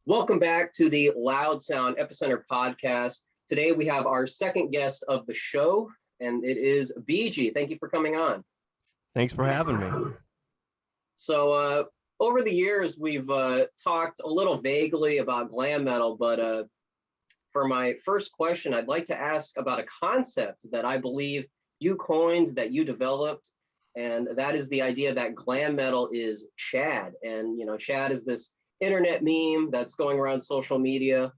Welcome back to the Loud Sound Epicenter podcast. Today we have our second guest of the show, and it is BG. Thank you for coming on. Thanks for having me. So, over the years, we've talked a little vaguely about glam metal, but for my first question, I'd like to ask about a concept that I believe you coined, that you developed, and that is the idea that glam metal is Chad. And, Chad is this internet meme that's going around social media.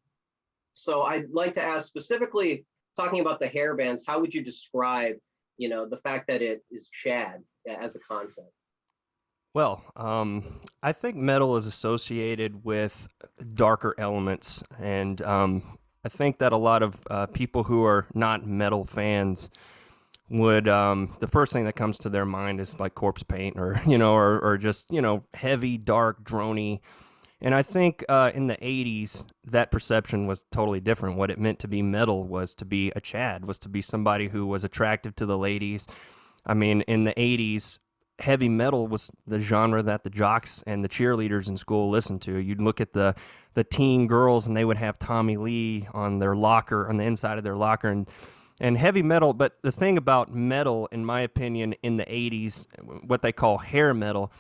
So I'd like to ask specifically, talking about the hair bands, how would you describe, the fact that it is Chad as a concept? I think metal is associated with darker elements, and I think that a lot of people who are not metal fans would the first thing that comes to their mind is like corpse paint, or or just heavy, dark, drony. And I think in the 80s, that perception was totally different. What it meant to be metal was to be a Chad, was to be somebody who was attractive to the ladies. I mean, in the 80s, heavy metal was the genre that the jocks and the cheerleaders in school listened to. You'd look at the teen girls, and they would have Tommy Lee on their locker, on the inside of their locker, and heavy metal. But the thing about metal, in my opinion, in the 80s, what they call hair metal,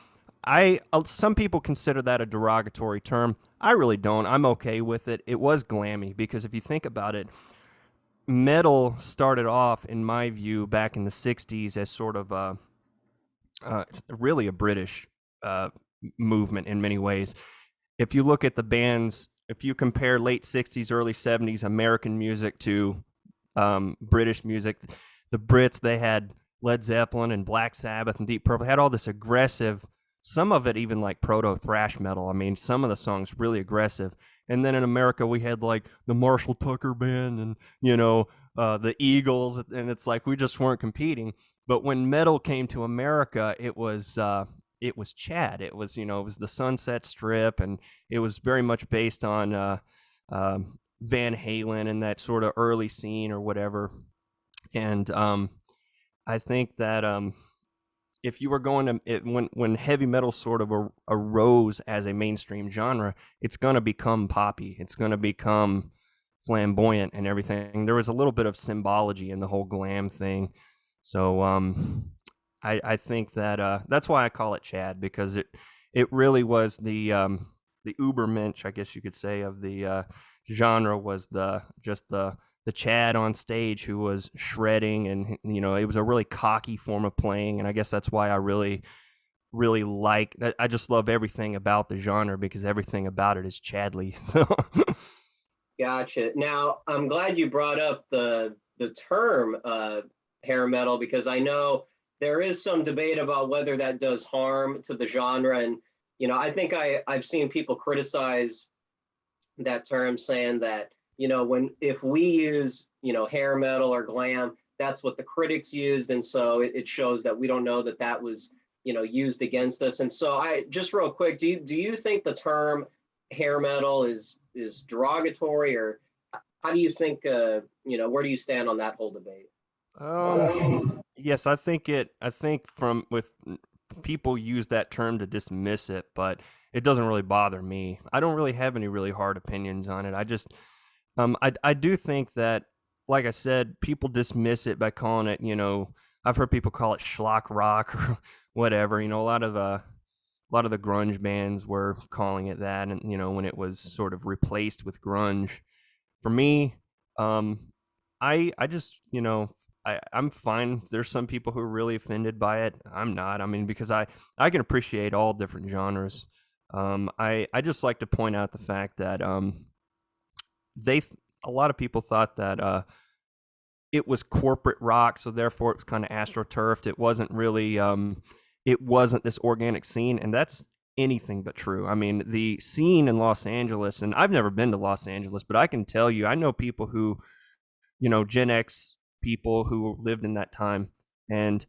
some people consider that a derogatory term. I really don't. I'm okay with it. It was glammy because if you think about it, metal started off, in my view, back in the 60s as sort of really a British movement in many ways. If you look at the bands, if you compare late 60s, early 70s American music to British music, the Brits, they had Led Zeppelin and Black Sabbath and Deep Purple, had all this aggressive, some of it even like proto thrash metal. I mean, some of the songs really aggressive. And then in America, we had like the Marshall Tucker Band and, the Eagles. And it's like we just weren't competing. But when metal came to America, it was Chad. It was, it was the Sunset Strip, and it was very much based on Van Halen and that sort of early scene or whatever. And I think that if you were going to when heavy metal sort of arose as a mainstream genre, it's going to become poppy. It's going to become flamboyant and everything. There was a little bit of symbology in the whole glam thing. So I think that that's why I call it Chad, because it really was the Ubermensch, I guess you could say, of the genre, was the Chad on stage who was shredding, and it was a really cocky form of playing, and I guess that's why I really like that. I just love everything about the genre because everything about it is Chadly. Gotcha. Now, I'm glad you brought up the term hair metal, because I know there is some debate about whether that does harm to the genre. And, I think I've seen people criticize that term, saying that, if we use, hair metal or glam, that's what the critics used. And so it shows that we don't know that that was, used against us. And so I just real quick, do you think the term hair metal is derogatory, or how do you think, where do you stand on that whole debate? Yes, I think from with people use that term to dismiss it, but it doesn't really bother me. I don't really have any really hard opinions on it. I just I do think that, like I said, people dismiss it by calling it, I've heard people call it schlock rock or whatever. A lot of the grunge bands were calling it that, and when it was sort of replaced with grunge. For me, I just I'm fine. There's some people who are really offended by it. I'm not. I mean, because I can appreciate all different genres. I just like to point out the fact that they a lot of people thought that it was corporate rock, so therefore it was kind of astroturfed. It wasn't really it wasn't this organic scene, and that's anything but true. I mean, the scene in Los Angeles, and I've never been to Los Angeles, but I can tell you, I know people who, Gen X people who lived in that time, and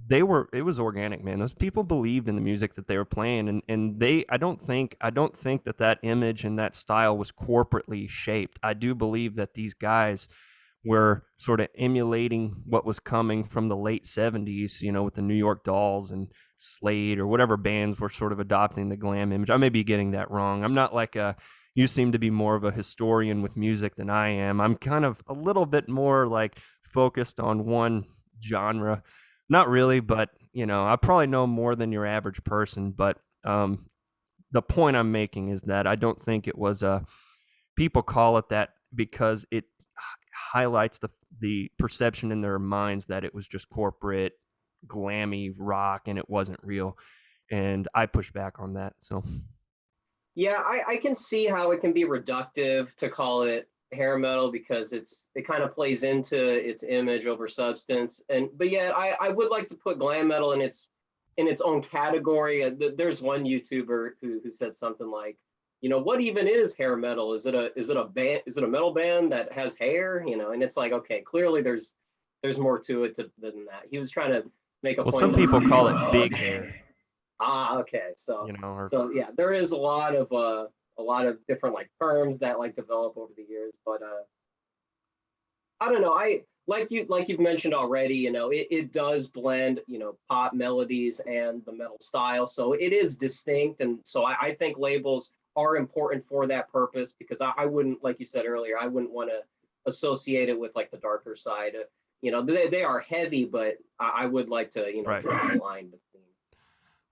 it was organic, man. Those people believed in the music that they were playing, and I don't think that image and that style was corporately shaped. I do believe that these guys were sort of emulating what was coming from the late 70s, with the New York Dolls and Slade or whatever bands were sort of adopting the glam image. I may be getting that wrong. I'm not like a you seem to be more of a historian with music than I am. I'm kind of a little bit more like focused on one genre. Not really, but I probably know more than your average person. But the point I'm making is that I don't think it was a. People call it that because it highlights the perception in their minds that it was just corporate, glammy rock, and it wasn't real. And I push back on that. So Yeah, I can see how it can be reductive to call it hair metal because it kind of plays into its image over substance. And but yeah, I would like to put glam metal in its own category. There's one YouTuber who said something like, what even is hair metal? Is it a band? Is it a metal band that has hair? And it's like, okay, clearly there's more to it than that. He was trying to make a well, point. some people call it big hair. Okay. So or yeah, there is a lot of different like terms that like develop over the years, but I don't know. I like you've mentioned already, it does blend, pop melodies and the metal style. So it is distinct. And so I think labels are important for that purpose because I wouldn't, like you said earlier, I wouldn't want to associate it with like the darker side. They are heavy, but I would like to, right. draw a line between.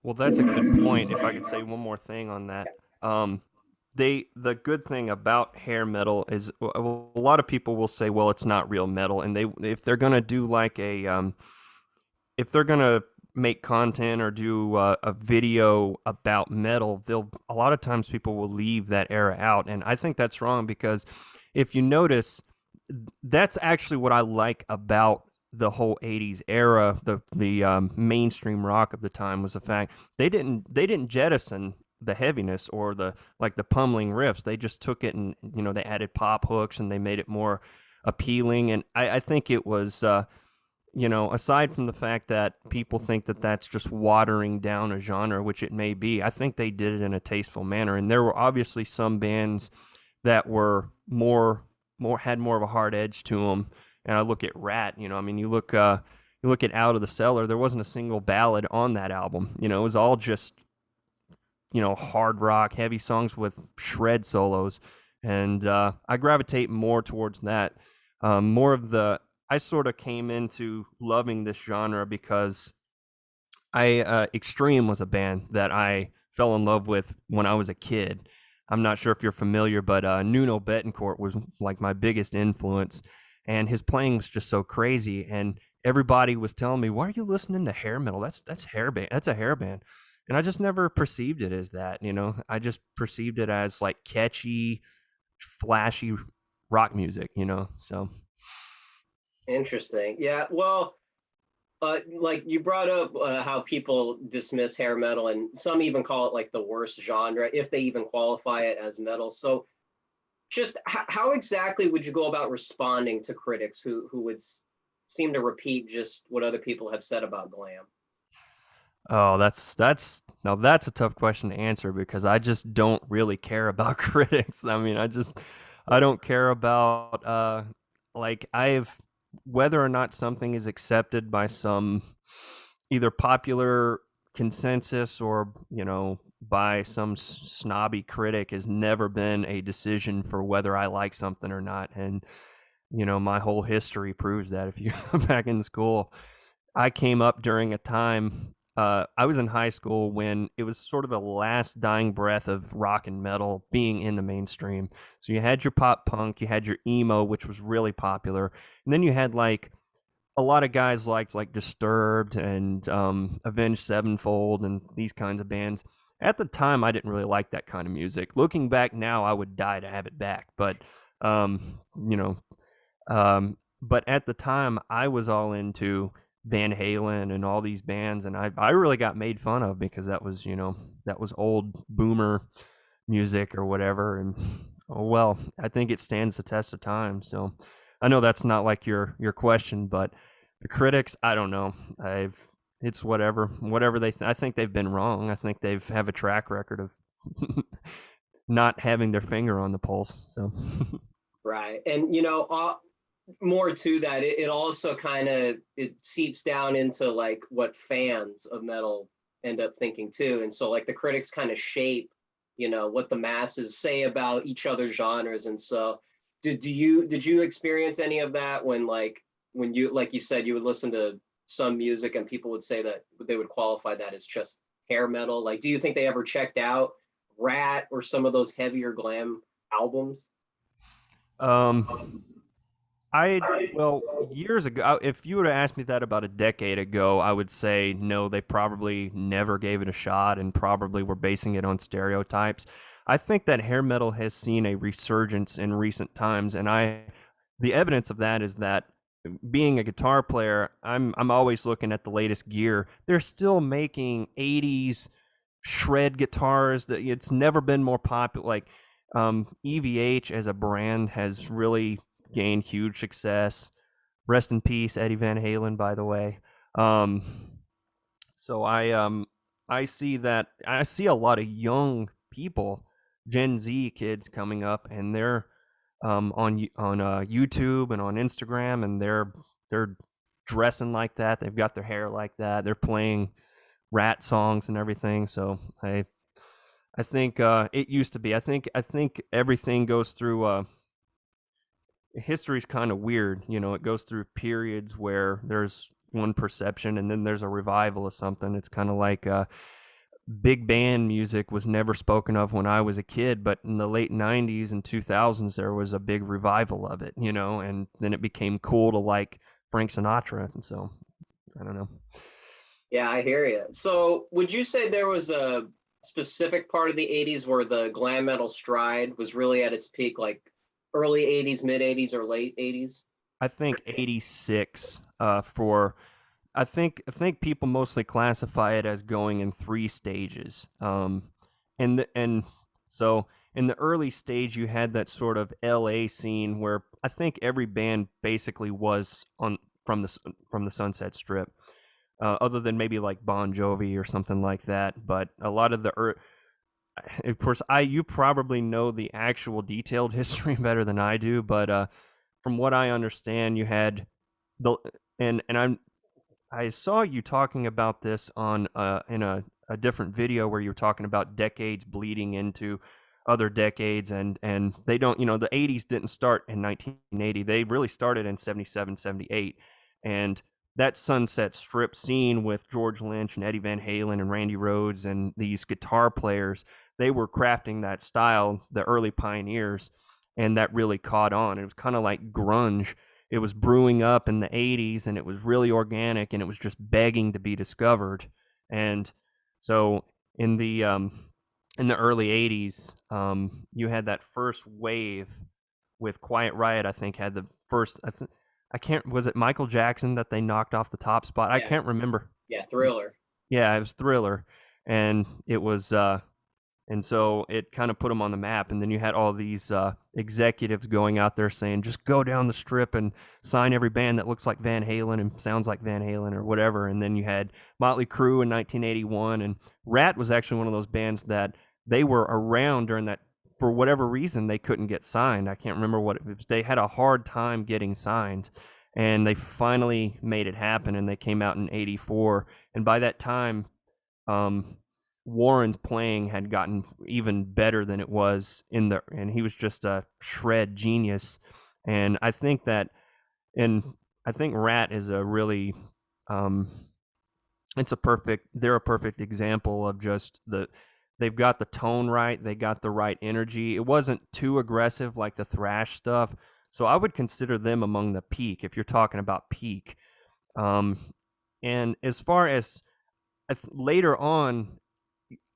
Well, that's a good point. If I could say one more thing on that, the good thing about hair metal is a lot of people will say, well, it's not real metal, and if they're gonna do like if they're gonna make content or do a video about metal, a lot of times people will leave that era out, and I think that's wrong because if you notice, that's actually what I like about the whole 80s era, the mainstream rock of the time, was the fact they didn't jettison the heaviness or the pummeling riffs. They just took it and they added pop hooks and they made it more appealing. And I think it was aside from the fact that people think that that's just watering down a genre, which it may be, I think they did it in a tasteful manner. And there were obviously some bands that were had more of a hard edge to them. And I look at Rat, I mean, you look at Out of the Cellar, there wasn't a single ballad on that album. It was all just, hard rock, heavy songs with shred solos. And I gravitate more towards that. I sort of came into loving this genre because Extreme was a band that I fell in love with when I was a kid. I'm not sure if you're familiar, but Nuno Bettencourt was like my biggest influence, and his playing was just so crazy. And everybody was telling me, "Why are you listening to hair metal? That's hair band. That's a hair band." And I just never perceived it as that. I just perceived it as like catchy, flashy rock music. So Interesting. Yeah. Well, like you brought up how people dismiss hair metal, and some even call it like the worst genre, if they even qualify it as metal. So, just how exactly would you go about responding to critics who would seem to repeat just what other people have said about glam? Oh, that's a tough question to answer because I just don't really care about critics. I mean, I don't care about like I've whether or not something is accepted by some either popular consensus or, by some snobby critic has never been a decision for whether I like something or not. And, my whole history proves that. If you go back in school, I came up during a time, I was in high school when it was sort of the last dying breath of rock and metal being in the mainstream. So you had your pop punk, you had your emo, which was really popular, and then you had like a lot of guys liked like Disturbed and Avenged Sevenfold and these kinds of bands. At the time, I didn't really like that kind of music. Looking back now, I would die to have it back. But you know, but at the time, I was all into Van Halen and all these bands, and I really got made fun of because that was old boomer music or whatever. And oh well, I think it stands the test of time. So I know that's not like your question, but the critics, I don't know. It's whatever I think they've been wrong. I think they've have a track record of not having their finger on the pulse. So Right. And more to that, it, also kind of it seeps down into like what fans of metal, think. end up thinking too. And so like the critics kind of shape, what the masses say about each other's genres. And so did you experience any of that when when you, like you said, you would listen to some music and people would say that they would qualify that as just hair metal? Like, do you think they ever checked out Rat or some of those heavier glam albums? Um, I well, years ago, if you would have asked me that about a decade ago, I would say no, they probably never gave it a shot and probably were basing it on stereotypes. I think that hair metal has seen a resurgence in recent times, and the evidence of that is that being a guitar player, I'm always looking at the latest gear. They're still making 80s shred guitars that it's never been more popular. Like EVH as a brand has really gained huge success. Rest in peace, Eddie Van Halen, by the way. Um, so I see that I see a lot of young people, Gen Z kids coming up, and they're on YouTube and on Instagram, and they're dressing like that. They've got their hair like that. They're playing Rat songs and everything. So I think it used to be. I think everything goes through. History's kind of weird. It goes through periods where there's one perception and then there's a revival of something. It's kind of like big band music was never spoken of when I was a kid, but in the late 90s and 2000s, there was a big revival of it, and then it became cool to like Frank Sinatra. And so I don't know. Yeah, I hear you. So would you say there was a specific part of the 80s where the glam metal stride was really at its peak, like early 80s, mid 80s, or late 80s? I think 86 for I think people mostly classify it as going in three stages. And so in the early stage, you had that sort of LA scene where I think every band basically was on from the Sunset Strip, other than maybe like Bon Jovi or something like that. But a lot of of course, you probably know the actual detailed history better than I do, but from what I understand, you had the and I saw you talking about this on in a different video where you were talking about decades bleeding into other decades, and they don't, the 80s didn't start in 1980. They really started in 77, 78. And that Sunset Strip scene with George Lynch and Eddie Van Halen and Randy Rhoads and these guitar players, they were crafting that style, the early pioneers, and that really caught on. It was kind of like grunge. It was brewing up in the 80s and it was really organic and it was just begging to be discovered. And so in the early 80s, you had that first wave with Quiet Riot. I think had the first. I can't. Was it Michael Jackson that they knocked off the top spot? I Yeah, can't remember. yeah, Thriller. Yeah, it was Thriller, and it was. And so it kind of put them on the map. And then you had all these executives going out there saying, just go down the strip and sign every band that looks like Van Halen and sounds like Van Halen or whatever. And then you had Motley Crue in 1981. And Rat was actually one of those bands that they were around during that. For whatever reason, they couldn't get signed. I can't remember what it was. They had a hard time getting signed. And they finally made it happen. And they came out in 84. And by that time, Warren's playing had gotten even better than it was and he was just a shred genius. And I think Rat is a really, um, they're a perfect example of just they've got the tone right, they got the right energy. It wasn't too aggressive like the thrash stuff. So I would consider them among the peak if you're talking about peak. Um, and as far as later on,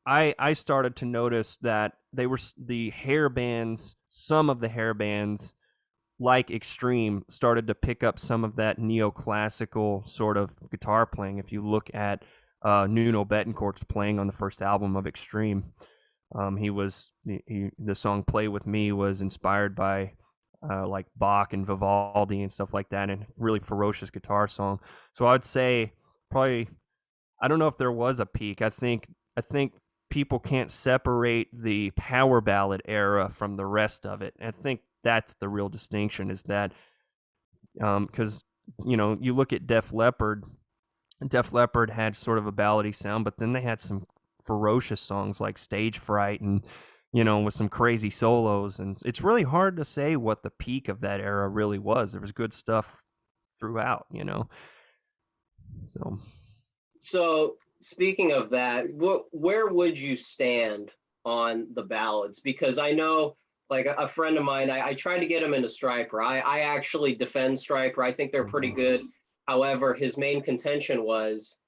I started to notice that they were the hair bands. Some of the hair bands, like Extreme, started to pick up some of that neoclassical sort of guitar playing. If you look at Nuno Betancourt's playing on the first album of Extreme, the song "Play with Me" was inspired by like Bach and Vivaldi and stuff like that, and really ferocious guitar song. So I'd say probably I don't know if there was a peak. I think people can't separate the power ballad era from the rest of it. And I think that's the real distinction is that because you look at Def Leppard Def Leppard had sort of a ballady sound, but then they had some ferocious songs like Stage Fright and, with some crazy solos. And it's really hard to say what the peak of that era really was. There was good stuff throughout. So So speaking of that, where would you stand on the ballads? Because I know, like a friend of mine, I tried to get him into Stryper. I actually defend Stryper. I think they're pretty good. However, his main contention was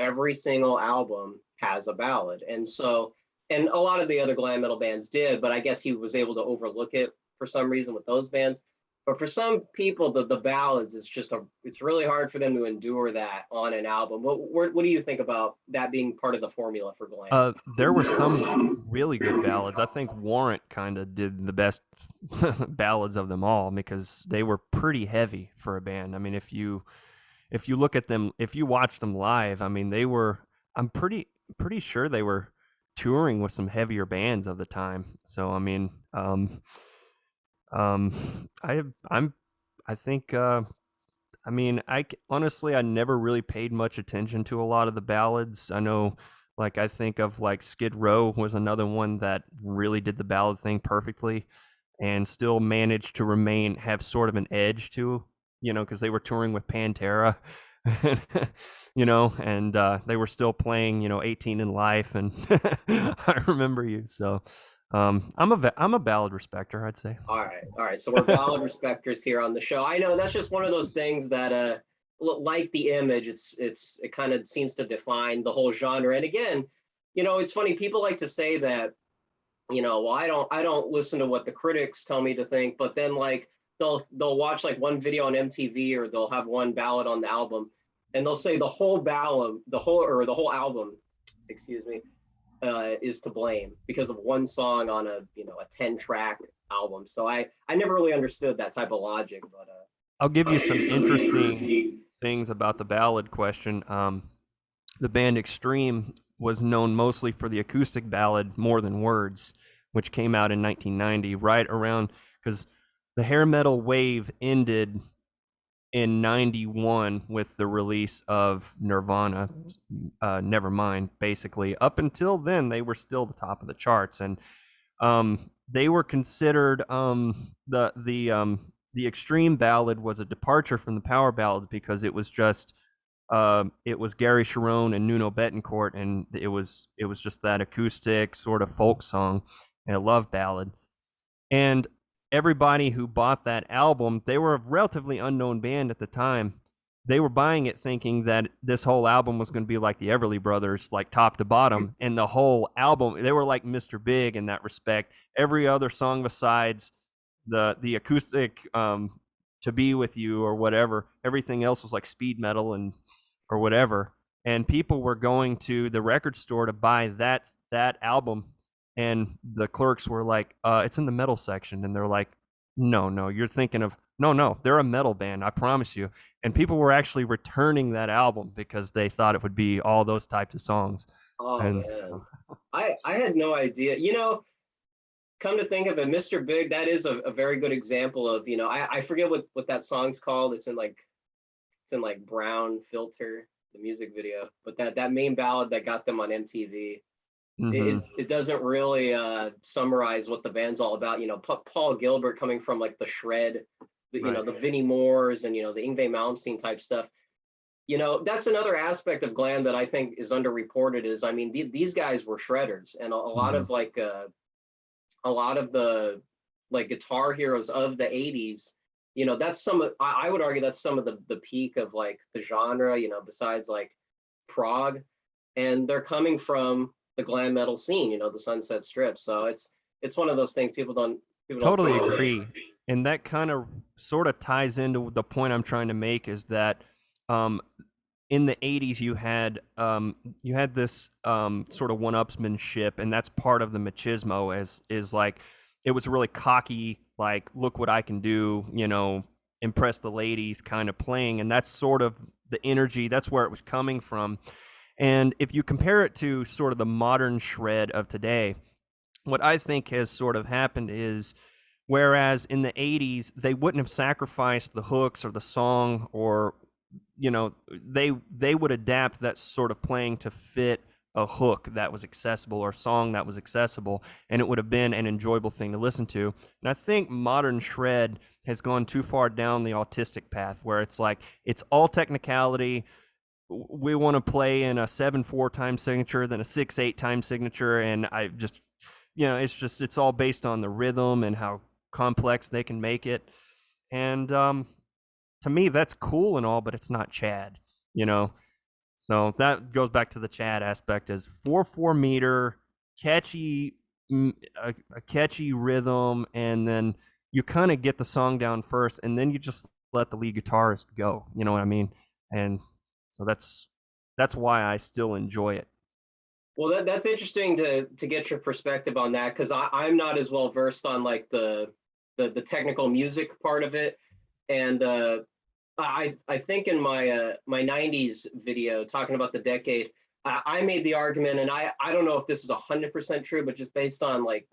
every single album has a ballad. And so, and a lot of the other glam metal bands did, but I guess he was able to overlook it for some reason with those bands. But for some people, the ballads is just it's really hard for them to endure that on an album. What do you think about that being part of the formula for glam? there were some really good ballads. I think Warrant kind of did the best ballads of them all because they were pretty heavy for a band. I mean, if you look at them, if you watch them live, I mean, I'm pretty sure they were touring with some heavier bands of the time. So, I mean, I think, I mean, honestly, I never really paid much attention to a lot of the ballads. I know, like, I think of like Skid Row was another one that really did the ballad thing perfectly and still managed to have sort of an edge to, because they were touring with Pantera, and they were still playing, 18 in Life and I Remember You. So I'm a ballad respecter, I'd say. All right. So we're ballad respecters here on the show. I know that's just one of those things that, like the Image, it kind of seems to define the whole genre. And again, it's funny. People like to say that, well, I don't listen to what the critics tell me to think, but then like they'll watch like one video on MTV or they'll have one ballad on the album, and they'll say the whole ballad, the whole album, excuse me, is to blame because of one song on a 10-track album. So I never really understood that type of logic, but I'll give you some interesting things about the ballad question. The band Extreme was known mostly for the acoustic ballad More Than Words, which came out in 1990, right around, because the hair metal wave ended in 91 with the release of Nirvana, Nevermind, basically. Up until then, they were still the top of the charts, and they were considered the extreme ballad was a departure from the power ballads because it was just it was Gary Cherone and Nuno Bettencourt, and it was just that acoustic sort of folk song and a love ballad. And everybody who bought that album, they were a relatively unknown band at the time. They were buying it thinking that this whole album was going to be like the Everly Brothers, like top to bottom. And the whole album, they were like Mr. Big in that respect. Every other song besides the acoustic To Be With You or whatever, everything else was like speed metal or whatever. And people were going to the record store to buy that album, and the clerks were like, it's in the metal section. And they're like, no, you're thinking of, no, they're a metal band, I promise you. And people were actually returning that album because they thought it would be all those types of songs. Oh, man. I had no idea. Come to think of it, Mr. Big, that is a very good example of, I forget what that song's called. It's in like Brown Filter, the music video. But that main ballad that got them on MTV, it doesn't really summarize what the band's all about. Paul Gilbert coming from like the Shred, the Vinnie Moores and, the Yngwie Malmsteen type stuff. That's another aspect of glam that I think is underreported is, I mean, these guys were shredders, and a lot of like, a lot of the like guitar heroes of the 80s, that's I would argue that's some of the peak of like the genre, besides like prog, and they're coming from the glam metal scene, the Sunset Strip. So it's one of those things people don't totally agree. And that kind of sort of ties into the point I'm trying to make is that in the 80s you had this sort of one-upsmanship, and that's part of the machismo is like it was really cocky, like look what I can do, impress the ladies kind of playing, and that's sort of the energy, that's where it was coming from. And if you compare it to sort of the modern shred of today, what I think has sort of happened is, whereas in the 80s, they wouldn't have sacrificed the hooks or the song or you know, they would adapt that sort of playing to fit a hook that was accessible or a song that was accessible, and it would have been an enjoyable thing to listen to. And I think modern shred has gone too far down the autistic path where it's like it's all technicality. We want to play in a 7/4 time signature than a 6/8 time signature, and I just, it's all based on the rhythm and how complex they can make it. And to me, that's cool and all, but it's not Chad, you know. So that goes back to the Chad aspect as 4/4 meter, catchy, a catchy rhythm, and then you kind of get the song down first, and then you just let the lead guitarist go. You know what I mean? And so that's why I still enjoy it. Well, that's interesting to get your perspective on that, because I'm not as well versed on like the technical music part of it. And I think in my my '90s video talking about the decade, I made the argument, and I don't know if this is 100% true, but just based on like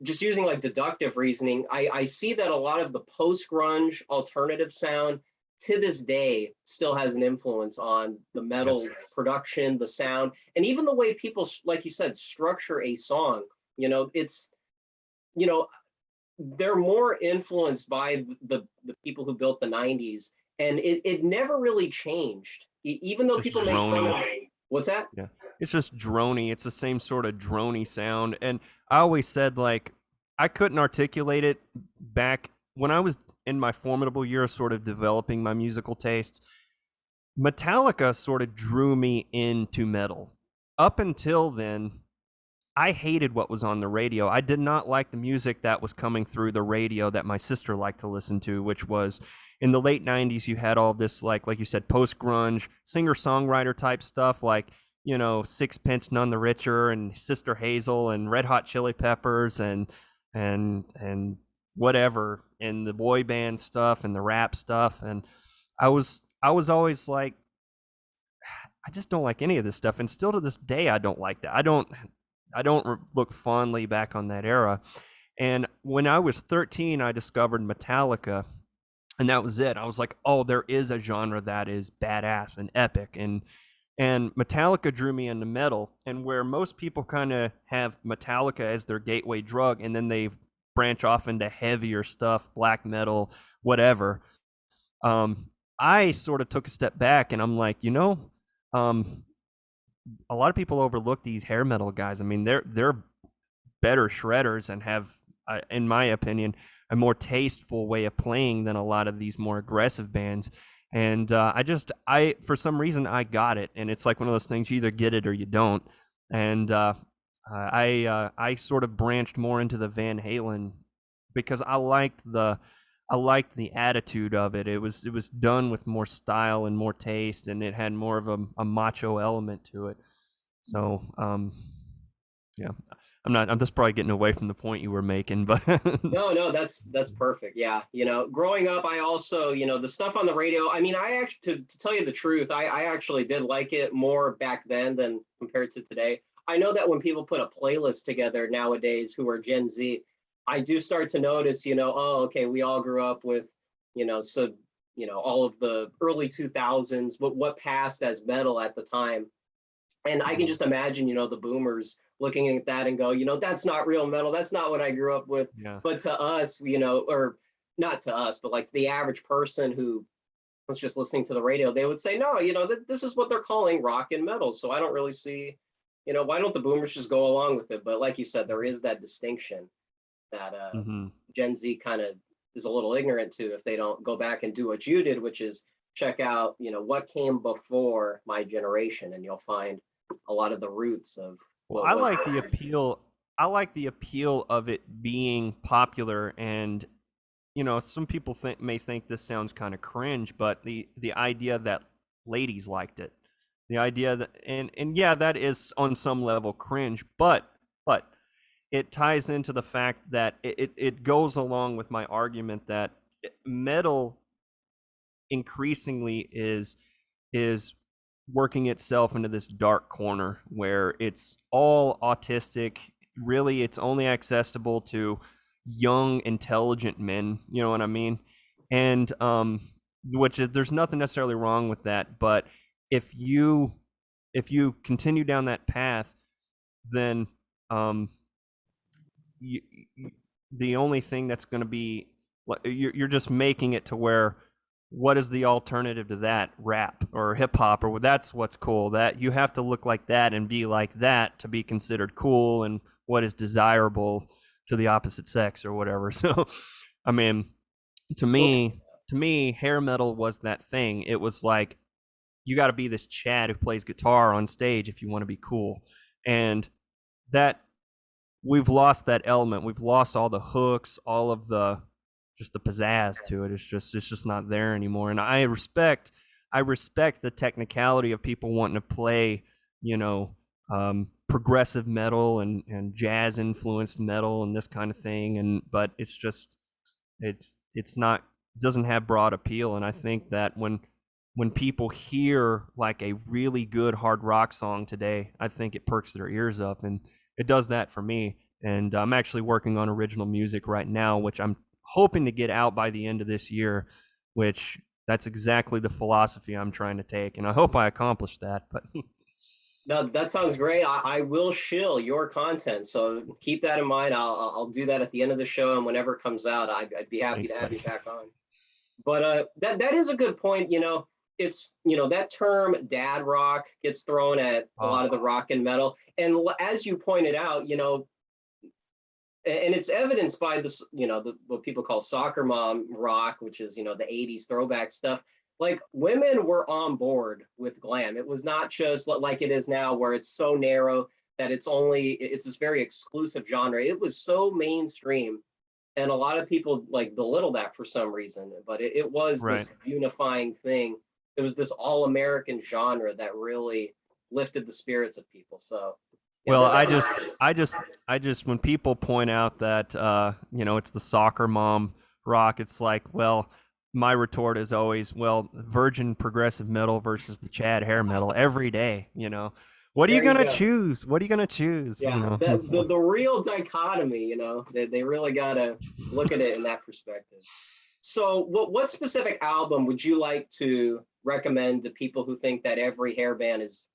just using like deductive reasoning, I see that a lot of the post grunge alternative sound to this day still has an influence on the metal Yes. production, the sound, and even the way people, like you said, structure a song. It's, you know, they're more influenced by the people who built the '90s, and it never really changed. Even It's though just people make fun of drony. what's that? Yeah. It's just drony. It's the same sort of drony sound. And I always said, like, I couldn't articulate it back when I was in my formidable years, sort of developing my musical tastes. Metallica sort of drew me into metal. Up until then, I hated what was on the radio. I did not like the music that was coming through the radio that my sister liked to listen to, which was in the late '90s. You had all this, like you said, post grunge, singer songwriter type stuff, like, Sixpence None the Richer and Sister Hazel and Red Hot Chili Peppers and whatever, and the boy band stuff and the rap stuff. And I was always like, I just don't like any of this stuff, and still to this day, I don't like that. I don't look fondly back on that era. And when I was 13, I discovered Metallica, and that was it. I was like, oh, there is a genre that is badass and epic, and Metallica drew me into metal. And where most people kind of have Metallica as their gateway drug, and then they branch off into heavier stuff, black metal, whatever. Um, I sort of took a step back, and I'm like, um, a lot of people overlook these hair metal guys. I mean, they're better shredders and have, in my opinion, a more tasteful way of playing than a lot of these more aggressive bands. And I for some reason I got it, and it's like one of those things: you either get it or you don't. And I sort of branched more into the Van Halen because I liked the attitude of it. It was done with more style and more taste, and it had more of a macho element to it. So yeah, I'm just probably getting away from the point you were making, but No, no, that's perfect. Yeah, growing up, I also, the stuff on the radio. I mean, I actually, to tell you the truth, I actually did like it more back then than compared to today. I know that when people put a playlist together nowadays, who are Gen Z, I do start to notice, oh, okay, we all grew up with, so, all of the early 2000s, what passed as metal at the time. And I can just imagine, the boomers looking at that and go, that's not real metal. That's not what I grew up with. yeah. But to us, or not to us, but like to the average person who was just listening to the radio, they would say, no, this is what they're calling rock and metal. So I don't really see, why don't the boomers just go along with it? But like you said, there is that distinction that Hmm. Gen Z kind of is a little ignorant to if they don't go back and do what you did, which is check out, what came before my generation, and you'll find a lot of the roots of Well, what I was. like the appeal. I like the appeal of it being popular, and some people may think this sounds kind of cringe, but the idea that ladies liked it, the idea that, and yeah, that is on some level cringe, but it ties into the fact that it goes along with my argument that metal increasingly is working itself into this dark corner where it's all autistic. Really, it's only accessible to young, intelligent men. You know what I mean? And which is there's nothing necessarily wrong with that. But if you if you continue down that path, then um, you, the only thing that's going to be you're just making it to where what is the alternative to that? Rap or hip hop, or that's what's cool. That you have to look like that and be like that to be considered cool and what is desirable to the opposite sex or whatever. So I mean, to Well, me hair metal was that thing. It was like you got to be this Chad who plays guitar on stage if you want to be cool. And that we've lost that element. We've lost all the hooks, all of the just the pizzazz to it. It's just not there anymore. And I respect the technicality of people wanting to play, you know, progressive metal and jazz influenced metal and this kind of thing. And but it's just it's not it doesn't have broad appeal. And I think that when people hear like a really good hard rock song today, I think it perks their ears up, and it does that for me. And I'm actually working on original music right now, which I'm hoping to get out by the end of this year, which that's exactly the philosophy I'm trying to take. And I hope I accomplish that. But no, that sounds great. I will shill your content, so keep that in mind. I'll do that at the end of the show, and whenever it comes out, I'd be happy thanks, to have you buddy. back on. But that is a good point. It's that term "dad rock" gets thrown at a lot of the Oh, rock and metal, and as you pointed out, and it's evidenced by this, what people call soccer mom rock, which is the '80s throwback stuff. Like women were on board with glam. It was not just like it is now, where it's so narrow that it's this very exclusive genre. It was so mainstream, and a lot of people like belittle that for some reason, but it was right. this unifying thing. It was this all-American genre that really lifted the spirits of people. So yeah, Well, that's I just, when people point out that, it's the soccer mom rock, it's like, well, my retort is always, well, virgin progressive metal versus the Chad hair metal every day, What are you there you gonna go. choose? What are you gonna choose? Yeah, the real dichotomy, they really gotta look at it in that perspective. So what specific album would you like to recommend to people who think that every hair band is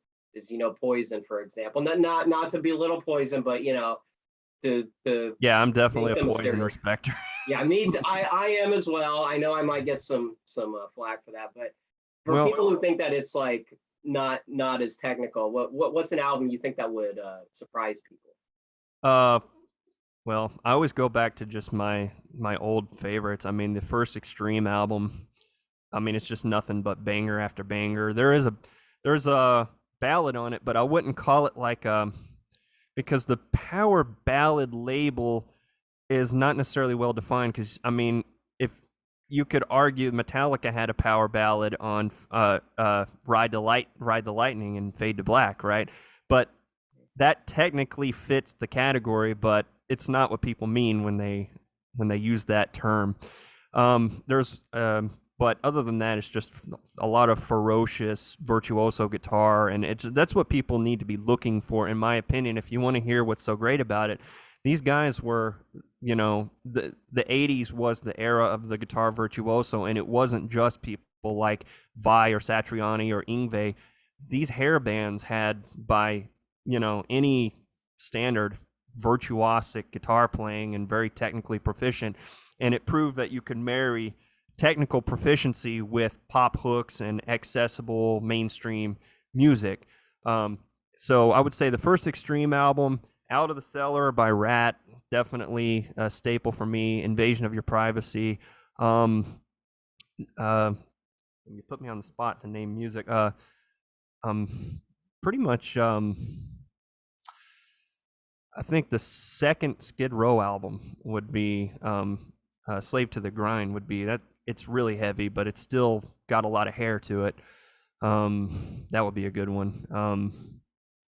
Poison, for example? Not to belittle Poison, but to Yeah, I'm definitely make a them a Poison stereo. respecter. Yeah, me too. I am as well. I know I might get some flack for that, but for Well, people who think that it's like not as technical, what's an album you think that would surprise people? uh, well, I always go back to just my old favorites. I mean, the first Extreme album. I mean, it's just nothing but banger after banger. There's a ballad on it, but I wouldn't call it like because the power ballad label is not necessarily well defined. Because I mean, if you could argue Metallica had a power ballad on Ride the Lightning, and Fade to Black, right? But that technically fits the category, but it's not what people mean when they use that term. There's but other than that, it's just a lot of ferocious virtuoso guitar, and that's what people need to be looking for, in my opinion. If you want to hear what's so great about it, these guys were, the '80s was the era of the guitar virtuoso, and it wasn't just people like Vai or Satriani or Ingve. These hair bands had, by any standard, virtuosic guitar playing and very technically proficient, and it proved that you could marry technical proficiency with pop hooks and accessible mainstream music. Um, so I would say the first Extreme album, Out of the Cellar by Rat, definitely a staple for me. Invasion of Your Privacy. Um, uh, you put me on the spot to name music. Um, Pretty much. I think the second Skid Row album would be "Slave to the Grind." Would be that. It's really heavy, but it's still got a lot of hair to it. That would be a good one.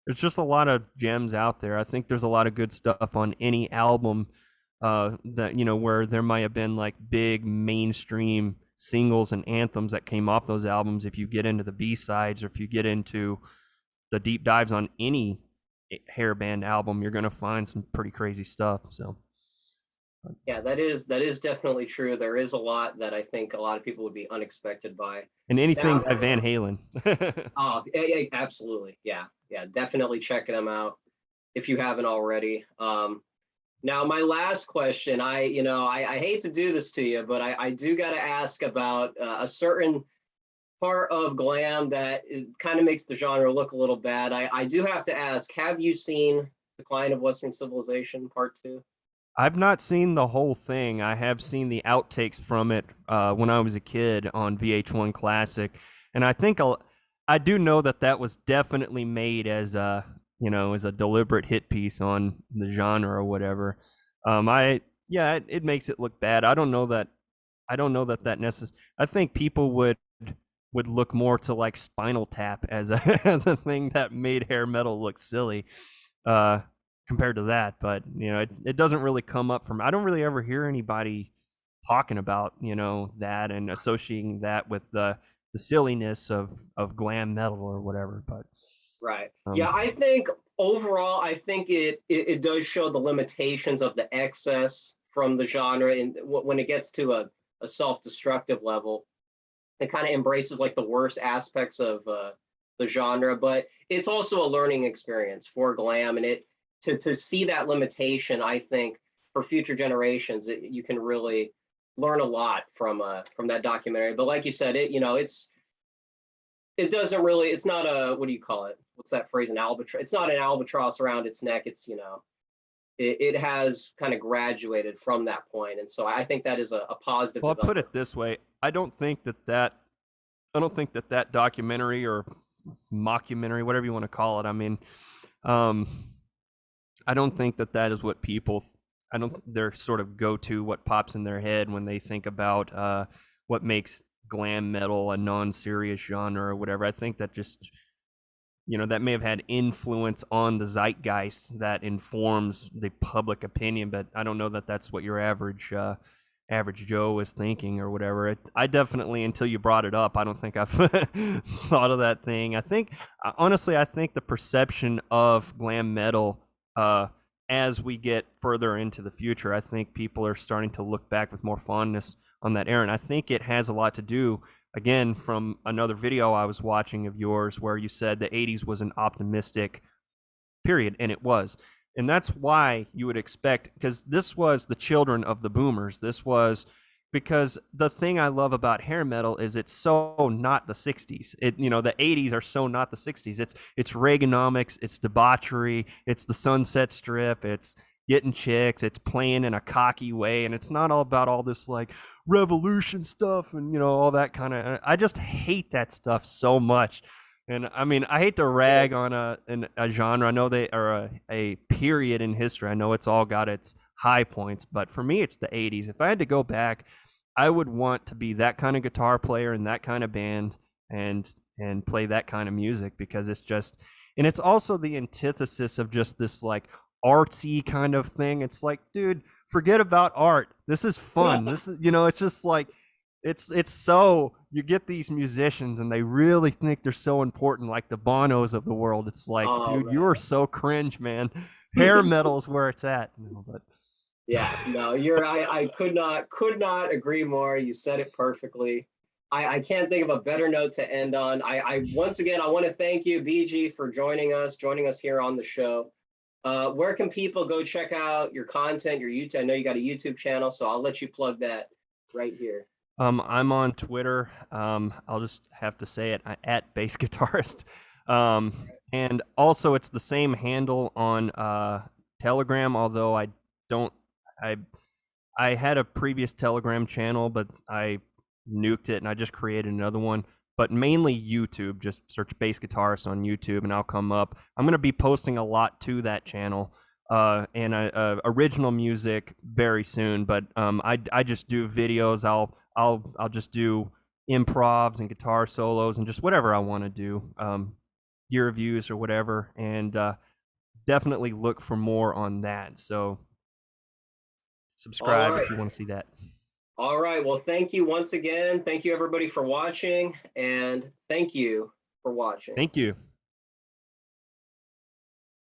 There's just a lot of gems out there. I think there's a lot of good stuff on any album that where there might have been like big mainstream singles and anthems that came off those albums. If you get into the B sides, or if you get into the deep dives on any hair band album, you're gonna find some pretty crazy stuff. So Yeah, that is definitely true. There is a lot that I think a lot of people would be unexpected by. And anything Now, by Van Halen. oh, yeah, yeah, absolutely. Yeah, yeah, definitely check them out if you haven't already. Now, my last question, I hate to do this to you, but I do got to ask about a certain part of glam that kind of makes the genre look a little bad. I do have to ask, have you seen Decline of Western Civilization Part 2? I've not seen the whole thing. I have seen the outtakes from it when I was a kid on VH1 Classic, and I do know that that was definitely made as a as a deliberate hit piece on the genre or whatever. I Yeah, it makes it look bad. I don't know that that necessary. I think people would look more to like Spinal Tap as a as a thing that made hair metal look silly. Uh, Compared to that, but it doesn't really come up from. I don't really ever hear anybody talking about that and associating that with the silliness of glam metal or whatever. But Right. um, Yeah, I think overall, I think it does show the limitations of the excess from the genre, and when it gets to a self-destructive level, it kind of embraces like the worst aspects of the genre. But it's also a learning experience for glam, and it to see that limitation, I think for future generations, you can really learn a lot from that documentary. But like you said, it doesn't really, it's not a, what do you call it, what's that phrase, an albatross, it's not an albatross around its neck. It's it has kind of graduated from that point, and so I think that is a positive well, I'll put development. it this way: I don't think that that documentary or mockumentary, whatever you want to call it. I mean, um, I don't think that that is what people. I don't. Their sort of go to what pops in their head when they think about what makes glam metal a non-serious genre or whatever. I think that just that may have had influence on the zeitgeist that informs the public opinion, but I don't know that that's what your average Joe is thinking or whatever. I definitely, until you brought it up, I don't think I've thought of that thing. I think honestly, I think the perception of glam metal as we get further into the future, I think people are starting to look back with more fondness on that era, and I think it has a lot to do again from another video I was watching of yours where you said the 80s was an optimistic period, and it was. And that's why you would expect, because this was the children of the boomers. This was because the thing I love about hair metal is it's so not the 60s. The 80s are so not the 60s. It's Reaganomics, it's debauchery, it's the Sunset Strip, it's getting chicks, it's playing in a cocky way, and it's not all about all this like revolution stuff and all that kind of. I just hate that stuff so much. And I mean, I hate to rag on a genre. I know they are a period in history. I know it's all got its high points, but for me, it's the 80s. If I had to go back, I would want to be that kind of guitar player in that kind of band and play that kind of music because it's just, and it's also the antithesis of just this like artsy kind of thing. It's like, dude, forget about art. This is fun. This is, it's just like, it's so you get these musicians and they really think they're so important, like the Bonos of the world. It's like, Oh dude, you are so cringe, man. Hair man. metal is where it's at. No, but Yeah, no, I could not agree more. You said it perfectly. I can't think of a better note to end on. I once again I want to thank you, BG, for joining us here on the show. Where can people go check out your content, your YouTube? I know you got a YouTube channel, so I'll let you plug that right here. I'm on Twitter. I'll just have to say it at bass guitarist. And also it's the same handle on Telegram, although don't I I had a previous Telegram channel, but I nuked it and I just created another one. But mainly YouTube. Just search bass guitarist on YouTube and I'll come up. I'm going to be posting a lot to that channel and original music very soon. But I just do videos. I'll just do improvs and guitar solos and just whatever I want to do, gear reviews or whatever. And definitely look for more on that. So All subscribe right. if you want to see that. All right. Well, thank you once again. Thank you everybody for watching, and thank you for watching. Thank you.